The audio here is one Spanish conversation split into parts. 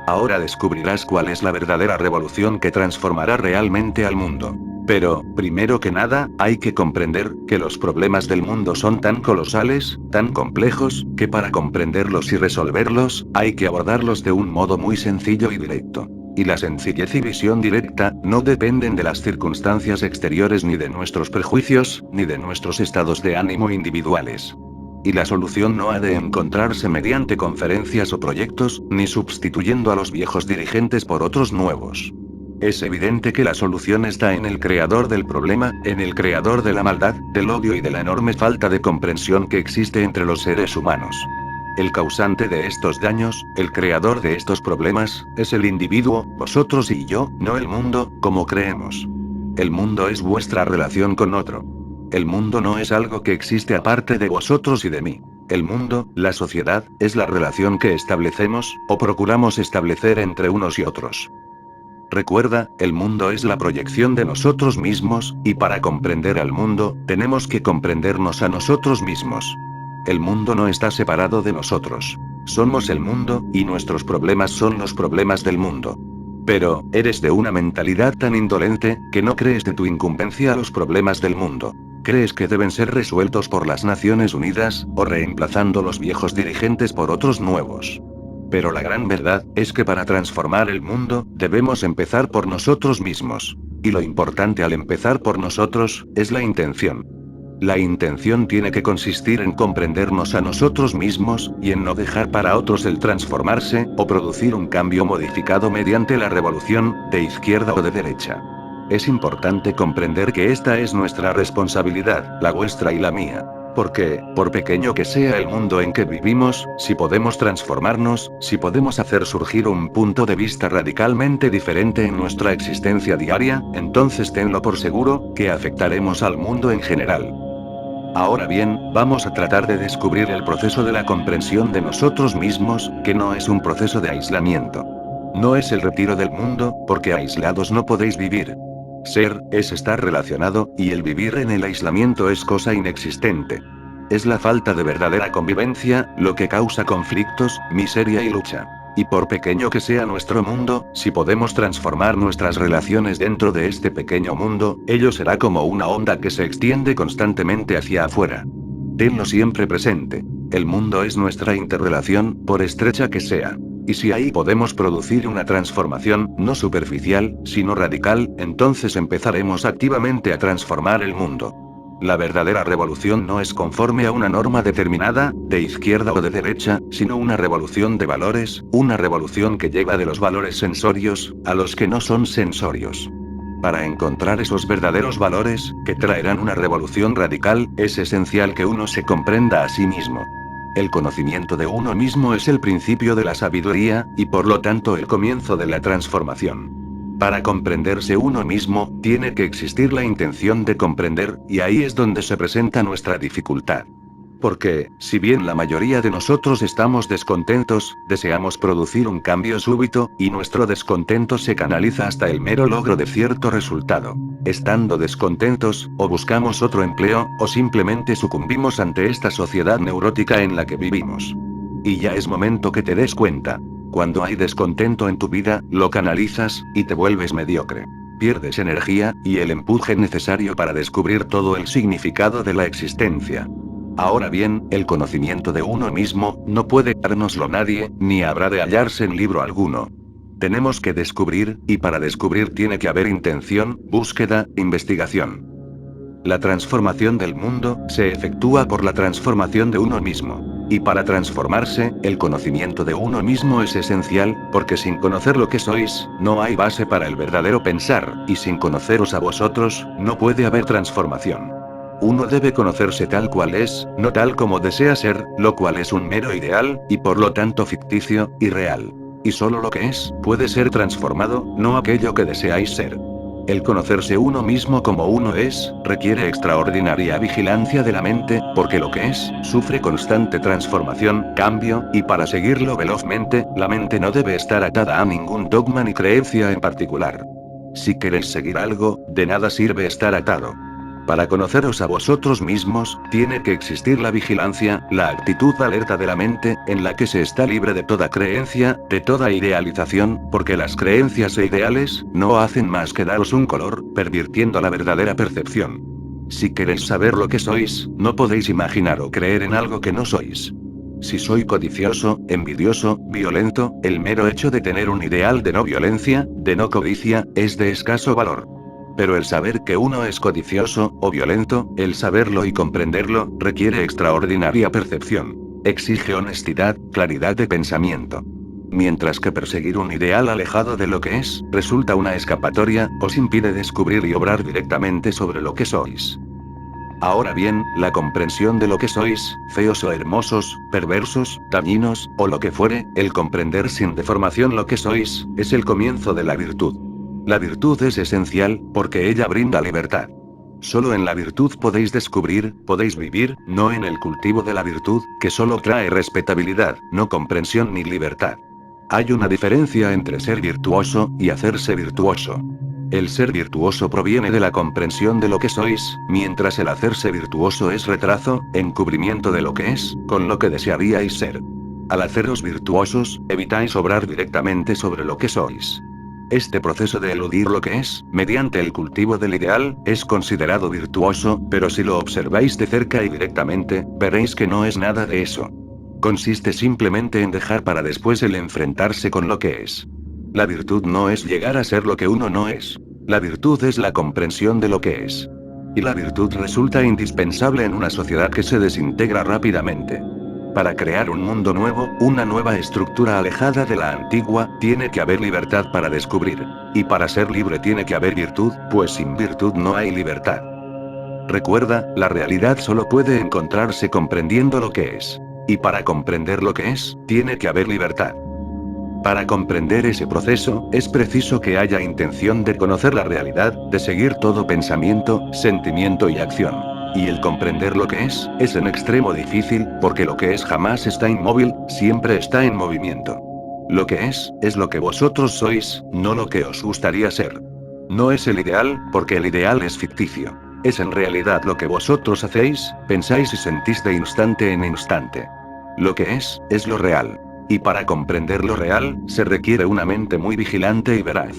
Ahora descubrirás cuál es la verdadera revolución que transformará realmente al mundo. Pero, primero que nada, hay que comprender que los problemas del mundo son tan colosales, tan complejos, que para comprenderlos y resolverlos, hay que abordarlos de un modo muy sencillo y directo. Y la sencillez y visión directa, no dependen de las circunstancias exteriores ni de nuestros prejuicios, ni de nuestros estados de ánimo individuales. Y la solución no ha de encontrarse mediante conferencias o proyectos, ni sustituyendo a los viejos dirigentes por otros nuevos. Es evidente que la solución está en el creador del problema, en el creador de la maldad, del odio y de la enorme falta de comprensión que existe entre los seres humanos. El causante de estos daños, el creador de estos problemas, es el individuo, vosotros y yo, no el mundo, como creemos. El mundo es vuestra relación con otro. El mundo no es algo que existe aparte de vosotros y de mí. El mundo, la sociedad, es la relación que establecemos, o procuramos establecer entre unos y otros. Recuerda, el mundo es la proyección de nosotros mismos, y para comprender al mundo, tenemos que comprendernos a nosotros mismos. El mundo no está separado de nosotros. Somos el mundo, y nuestros problemas son los problemas del mundo. Pero, eres de una mentalidad tan indolente, que no crees de tu incumbencia a los problemas del mundo. Crees que deben ser resueltos por las Naciones Unidas, o reemplazando los viejos dirigentes por otros nuevos. Pero la gran verdad, es que para transformar el mundo, debemos empezar por nosotros mismos. Y lo importante al empezar por nosotros, es la intención. La intención tiene que consistir en comprendernos a nosotros mismos, y en no dejar para otros el transformarse, o producir un cambio modificado mediante la revolución, de izquierda o de derecha. Es importante comprender que esta es nuestra responsabilidad, la vuestra y la mía. Porque, por pequeño que sea el mundo en que vivimos, si podemos transformarnos, si podemos hacer surgir un punto de vista radicalmente diferente en nuestra existencia diaria, entonces tenlo por seguro, que afectaremos al mundo en general. Ahora bien, vamos a tratar de descubrir el proceso de la comprensión de nosotros mismos, que no es un proceso de aislamiento. No es el retiro del mundo, porque aislados no podéis vivir. Ser, es estar relacionado, y el vivir en el aislamiento es cosa inexistente. Es la falta de verdadera convivencia, lo que causa conflictos, miseria y lucha. Y por pequeño que sea nuestro mundo, si podemos transformar nuestras relaciones dentro de este pequeño mundo, ello será como una onda que se extiende constantemente hacia afuera. Tenlo siempre presente. El mundo es nuestra interrelación, por estrecha que sea. Y si ahí podemos producir una transformación, no superficial, sino radical, entonces empezaremos activamente a transformar el mundo. La verdadera revolución no es conforme a una norma determinada, de izquierda o de derecha, sino una revolución de valores, una revolución que lleva de los valores sensorios, a los que no son sensorios. Para encontrar esos verdaderos valores, que traerán una revolución radical, es esencial que uno se comprenda a sí mismo. El conocimiento de uno mismo es el principio de la sabiduría, y por lo tanto el comienzo de la transformación. Para comprenderse uno mismo, tiene que existir la intención de comprender, y ahí es donde se presenta nuestra dificultad. Porque, si bien la mayoría de nosotros estamos descontentos, deseamos producir un cambio súbito, y nuestro descontento se canaliza hasta el mero logro de cierto resultado. Estando descontentos, o buscamos otro empleo, o simplemente sucumbimos ante esta sociedad neurótica en la que vivimos. Y ya es momento que te des cuenta. Cuando hay descontento en tu vida, lo canalizas, y te vuelves mediocre. Pierdes energía, y el empuje necesario para descubrir todo el significado de la existencia. Ahora bien, el conocimiento de uno mismo, no puede dárnoslo nadie, ni habrá de hallarse en libro alguno. Tenemos que descubrir, y para descubrir tiene que haber intención, búsqueda, investigación. La transformación del mundo, se efectúa por la transformación de uno mismo. Y para transformarse, el conocimiento de uno mismo es esencial, porque sin conocer lo que sois, no hay base para el verdadero pensar, y sin conoceros a vosotros, no puede haber transformación. Uno debe conocerse tal cual es, no tal como desea ser, lo cual es un mero ideal, y por lo tanto ficticio, y real. Y solo lo que es, puede ser transformado, no aquello que deseáis ser. El conocerse uno mismo como uno es, requiere extraordinaria vigilancia de la mente, porque lo que es, sufre constante transformación, cambio, y para seguirlo velozmente, la mente no debe estar atada a ningún dogma ni creencia en particular. Si queréis seguir algo, de nada sirve estar atado. Para conoceros a vosotros mismos, tiene que existir la vigilancia, la actitud alerta de la mente, en la que se está libre de toda creencia, de toda idealización, porque las creencias e ideales, no hacen más que daros un color, pervirtiendo la verdadera percepción. Si queréis saber lo que sois, no podéis imaginar o creer en algo que no sois. Si soy codicioso, envidioso, violento, el mero hecho de tener un ideal de no violencia, de no codicia, es de escaso valor. Pero el saber que uno es codicioso, o violento, el saberlo y comprenderlo, requiere extraordinaria percepción. Exige honestidad, claridad de pensamiento. Mientras que perseguir un ideal alejado de lo que es, resulta una escapatoria, os impide descubrir y obrar directamente sobre lo que sois. Ahora bien, la comprensión de lo que sois, feos o hermosos, perversos, dañinos, o lo que fuere, el comprender sin deformación lo que sois, es el comienzo de la virtud. La virtud es esencial, porque ella brinda libertad. Solo en la virtud podéis descubrir, podéis vivir, no en el cultivo de la virtud, que solo trae respetabilidad, no comprensión ni libertad. Hay una diferencia entre ser virtuoso, y hacerse virtuoso. El ser virtuoso proviene de la comprensión de lo que sois, mientras el hacerse virtuoso es retraso, encubrimiento de lo que es, con lo que desearíais ser. Al haceros virtuosos, evitáis obrar directamente sobre lo que sois. Este proceso de eludir lo que es, mediante el cultivo del ideal, es considerado virtuoso, pero si lo observáis de cerca y directamente, veréis que no es nada de eso. Consiste simplemente en dejar para después el enfrentarse con lo que es. La virtud no es llegar a ser lo que uno no es. La virtud es la comprensión de lo que es. Y la virtud resulta indispensable en una sociedad que se desintegra rápidamente. Para crear un mundo nuevo, una nueva estructura alejada de la antigua, tiene que haber libertad para descubrir. Y para ser libre tiene que haber virtud, pues sin virtud no hay libertad. Recuerda, la realidad solo puede encontrarse comprendiendo lo que es. Y para comprender lo que es, tiene que haber libertad. Para comprender ese proceso, es preciso que haya intención de conocer la realidad, de seguir todo pensamiento, sentimiento y acción. Y el comprender lo que es en extremo difícil, porque lo que es jamás está inmóvil, siempre está en movimiento. Lo que es lo que vosotros sois, no lo que os gustaría ser. No es el ideal, porque el ideal es ficticio. Es en realidad lo que vosotros hacéis, pensáis y sentís de instante en instante. Lo que es lo real. Y para comprender lo real, se requiere una mente muy vigilante y veraz.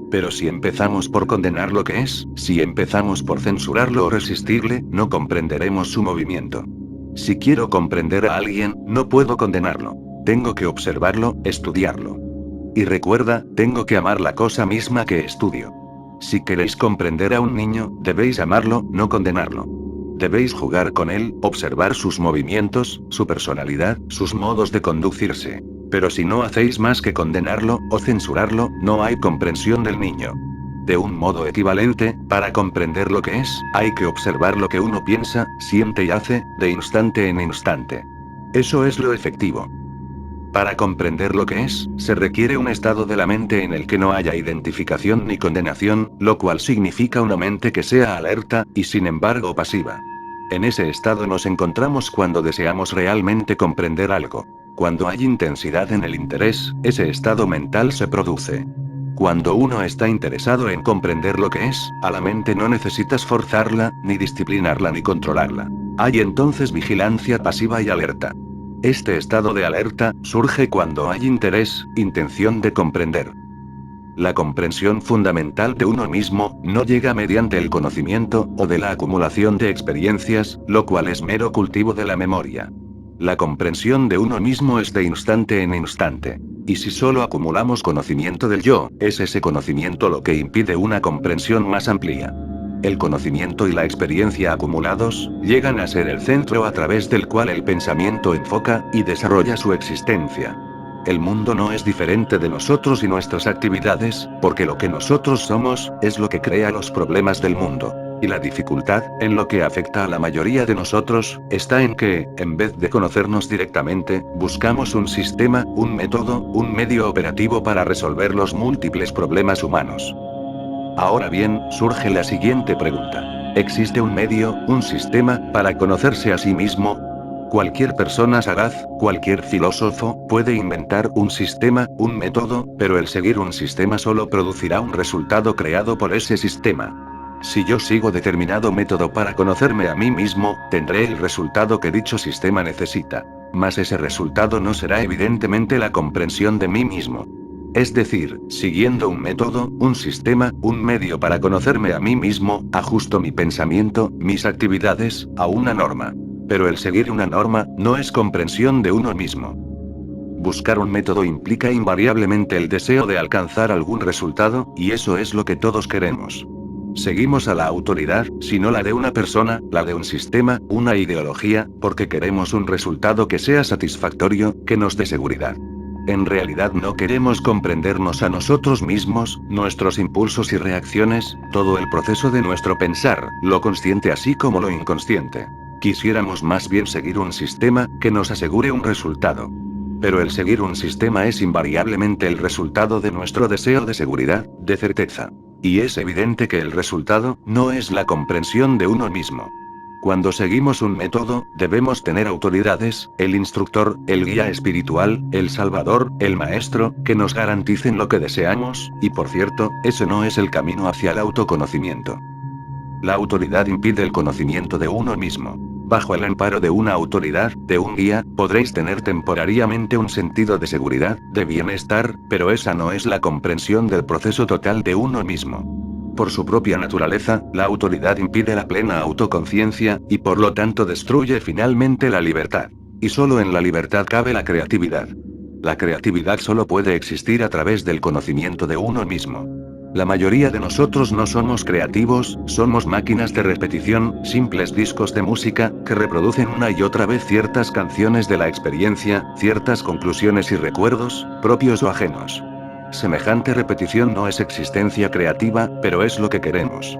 Pero si empezamos por condenar lo que es, si empezamos por censurarlo o resistirle, no comprenderemos su movimiento. Si quiero comprender a alguien, no puedo condenarlo. Tengo que observarlo, estudiarlo. Y recuerda, tengo que amar la cosa misma que estudio. Si queréis comprender a un niño, debéis amarlo, no condenarlo. Debéis jugar con él, observar sus movimientos, su personalidad, sus modos de conducirse. Pero si no hacéis más que condenarlo, o censurarlo, no hay comprensión del niño. De un modo equivalente, para comprender lo que es, hay que observar lo que uno piensa, siente y hace, de instante en instante. Eso es lo efectivo. Para comprender lo que es, se requiere un estado de la mente en el que no haya identificación ni condenación, lo cual significa una mente que sea alerta, y sin embargo pasiva. En ese estado nos encontramos cuando deseamos realmente comprender algo. Cuando hay intensidad en el interés, ese estado mental se produce. Cuando uno está interesado en comprender lo que es, a la mente no necesitas forzarla, ni disciplinarla ni controlarla. Hay entonces vigilancia pasiva y alerta. Este estado de alerta surge cuando hay interés, intención de comprender. La comprensión fundamental de uno mismo no llega mediante el conocimiento, o de la acumulación de experiencias, lo cual es mero cultivo de la memoria. La comprensión de uno mismo es de instante en instante. Y si solo acumulamos conocimiento del yo, es ese conocimiento lo que impide una comprensión más amplia. El conocimiento y la experiencia acumulados, llegan a ser el centro a través del cual el pensamiento enfoca, y desarrolla su existencia. El mundo no es diferente de nosotros y nuestras actividades, porque lo que nosotros somos, es lo que crea los problemas del mundo. Y la dificultad, en lo que afecta a la mayoría de nosotros, está en que, en vez de conocernos directamente, buscamos un sistema, un método, un medio operativo para resolver los múltiples problemas humanos. Ahora bien, surge la siguiente pregunta. ¿Existe un medio, un sistema, para conocerse a sí mismo? Cualquier persona sagaz, cualquier filósofo, puede inventar un sistema, un método, pero el seguir un sistema solo producirá un resultado creado por ese sistema. Si yo sigo determinado método para conocerme a mí mismo, tendré el resultado que dicho sistema necesita. Mas ese resultado no será evidentemente la comprensión de mí mismo. Es decir, siguiendo un método, un sistema, un medio para conocerme a mí mismo, ajusto mi pensamiento, mis actividades, a una norma. Pero el seguir una norma, no es comprensión de uno mismo. Buscar un método implica invariablemente el deseo de alcanzar algún resultado, y eso es lo que todos queremos. Seguimos a la autoridad, si no la de una persona, la de un sistema, una ideología, porque queremos un resultado que sea satisfactorio, que nos dé seguridad. En realidad no queremos comprendernos a nosotros mismos, nuestros impulsos y reacciones, todo el proceso de nuestro pensar, lo consciente así como lo inconsciente. Quisiéramos más bien seguir un sistema, que nos asegure un resultado. Pero el seguir un sistema es invariablemente el resultado de nuestro deseo de seguridad, de certeza. Y es evidente que el resultado, no es la comprensión de uno mismo. Cuando seguimos un método, debemos tener autoridades, el instructor, el guía espiritual, el salvador, el maestro, que nos garanticen lo que deseamos, y por cierto, ese no es el camino hacia el autoconocimiento. La autoridad impide el conocimiento de uno mismo. Bajo el amparo de una autoridad, de un guía, podréis tener temporariamente un sentido de seguridad, de bienestar, pero esa no es la comprensión del proceso total de uno mismo. Por su propia naturaleza, la autoridad impide la plena autoconciencia, y por lo tanto destruye finalmente la libertad. Y solo en la libertad cabe la creatividad. La creatividad solo puede existir a través del conocimiento de uno mismo. La mayoría de nosotros no somos creativos, somos máquinas de repetición, simples discos de música, que reproducen una y otra vez ciertas canciones de la experiencia, ciertas conclusiones y recuerdos, propios o ajenos. Semejante repetición no es existencia creativa, pero es lo que queremos.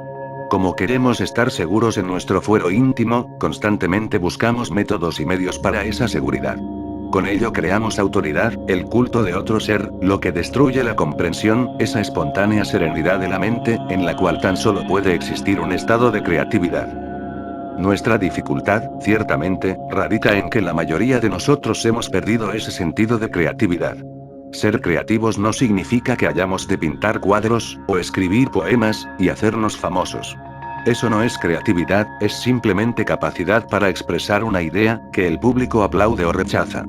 Como queremos estar seguros en nuestro fuero íntimo, constantemente buscamos métodos y medios para esa seguridad. Con ello creamos autoridad, el culto de otro ser, lo que destruye la comprensión, esa espontánea serenidad de la mente, en la cual tan solo puede existir un estado de creatividad. Nuestra dificultad, ciertamente, radica en que la mayoría de nosotros hemos perdido ese sentido de creatividad. Ser creativos no significa que hayamos de pintar cuadros, o escribir poemas, y hacernos famosos. Eso no es creatividad, es simplemente capacidad para expresar una idea, que el público aplaude o rechaza.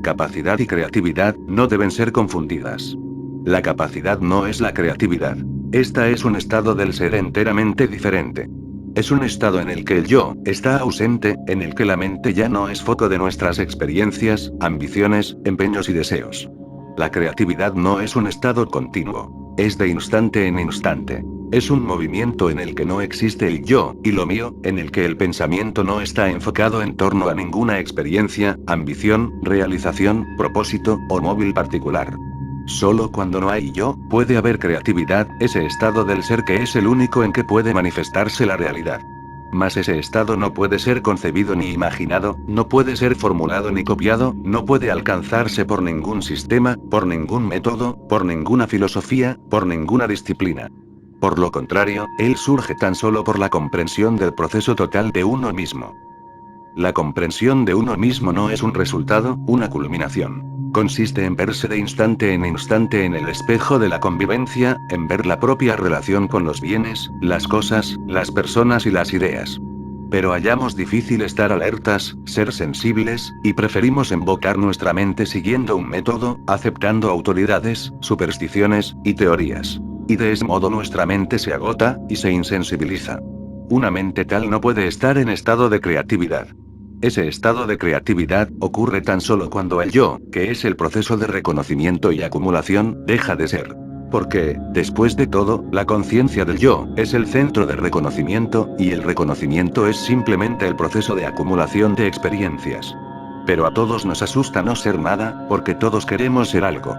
Capacidad y creatividad, no deben ser confundidas. La capacidad no es la creatividad. Esta es un estado del ser enteramente diferente. Es un estado en el que el yo, está ausente, en el que la mente ya no es foco de nuestras experiencias, ambiciones, empeños y deseos. La creatividad no es un estado continuo. Es de instante en instante. Es un movimiento en el que no existe el yo, y lo mío, en el que el pensamiento no está enfocado en torno a ninguna experiencia, ambición, realización, propósito, o móvil particular. Solo cuando no hay yo, puede haber creatividad, ese estado del ser que es el único en que puede manifestarse la realidad. Mas ese estado no puede ser concebido ni imaginado, no puede ser formulado ni copiado, no puede alcanzarse por ningún sistema, por ningún método, por ninguna filosofía, por ninguna disciplina. Por lo contrario, él surge tan solo por la comprensión del proceso total de uno mismo. La comprensión de uno mismo no es un resultado, una culminación. Consiste en verse de instante en instante en el espejo de la convivencia, en ver la propia relación con los bienes, las cosas, las personas y las ideas. Pero hallamos difícil estar alertas, ser sensibles, y preferimos embocar nuestra mente siguiendo un método, aceptando autoridades, supersticiones, y teorías. Y de ese modo nuestra mente se agota, y se insensibiliza. Una mente tal no puede estar en estado de creatividad. Ese estado de creatividad ocurre tan solo cuando el yo, que es el proceso de reconocimiento y acumulación, deja de ser. Porque, después de todo, la conciencia del yo, es el centro de reconocimiento, y el reconocimiento es simplemente el proceso de acumulación de experiencias. Pero a todos nos asusta no ser nada, porque todos queremos ser algo.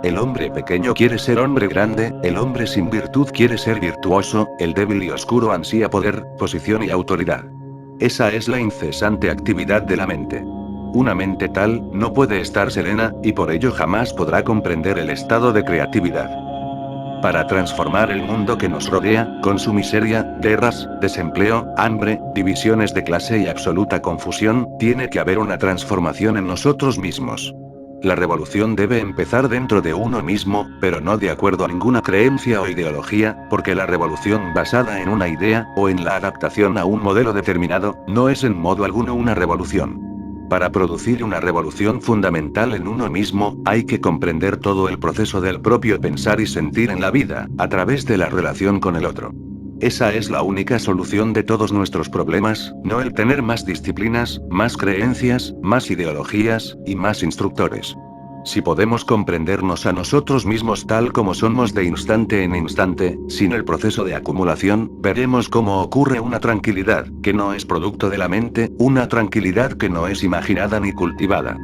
El hombre pequeño quiere ser hombre grande, el hombre sin virtud quiere ser virtuoso, el débil y oscuro ansía poder, posición y autoridad. Esa es la incesante actividad de la mente. Una mente tal, no puede estar serena, y por ello jamás podrá comprender el estado de creatividad. Para transformar el mundo que nos rodea, con su miseria, guerras, desempleo, hambre, divisiones de clase y absoluta confusión, tiene que haber una transformación en nosotros mismos. La revolución debe empezar dentro de uno mismo, pero no de acuerdo a ninguna creencia o ideología, porque la revolución basada en una idea, o en la adaptación a un modelo determinado, no es en modo alguno una revolución. Para producir una revolución fundamental en uno mismo, hay que comprender todo el proceso del propio pensar y sentir en la vida, a través de la relación con el otro. Esa es la única solución de todos nuestros problemas, no el tener más disciplinas, más creencias, más ideologías, y más instructores. Si podemos comprendernos a nosotros mismos tal como somos de instante en instante, sin el proceso de acumulación, veremos cómo ocurre una tranquilidad, que no es producto de la mente, una tranquilidad que no es imaginada ni cultivada.